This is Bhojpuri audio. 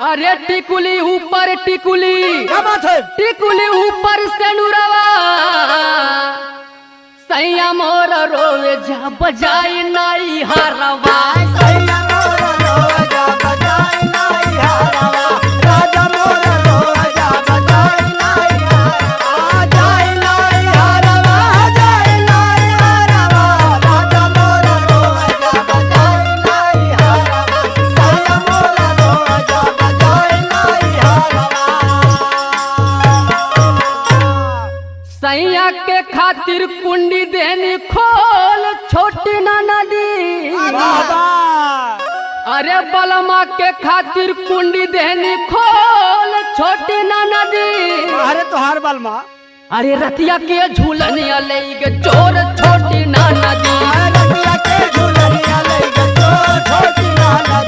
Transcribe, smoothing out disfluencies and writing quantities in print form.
अरे टिकुली ऊपर टिकुली, क्या बात है? टिकुली ऊपर से नुरवा सैया मोर रोवे जा बजाई नाई हरवा। सैया के खातिर कुंडी देनी खोल छोटी ना नदी। अरे बलमा के खातिर कुंडी देनी खोल छोटी ना नदी। अरे तोहार बलमा अरे रतिया के झूलनिया ले गे चोर छोटी ना नदी। रतिया के झूलनिया ले गे चोर छोटी ना नदी।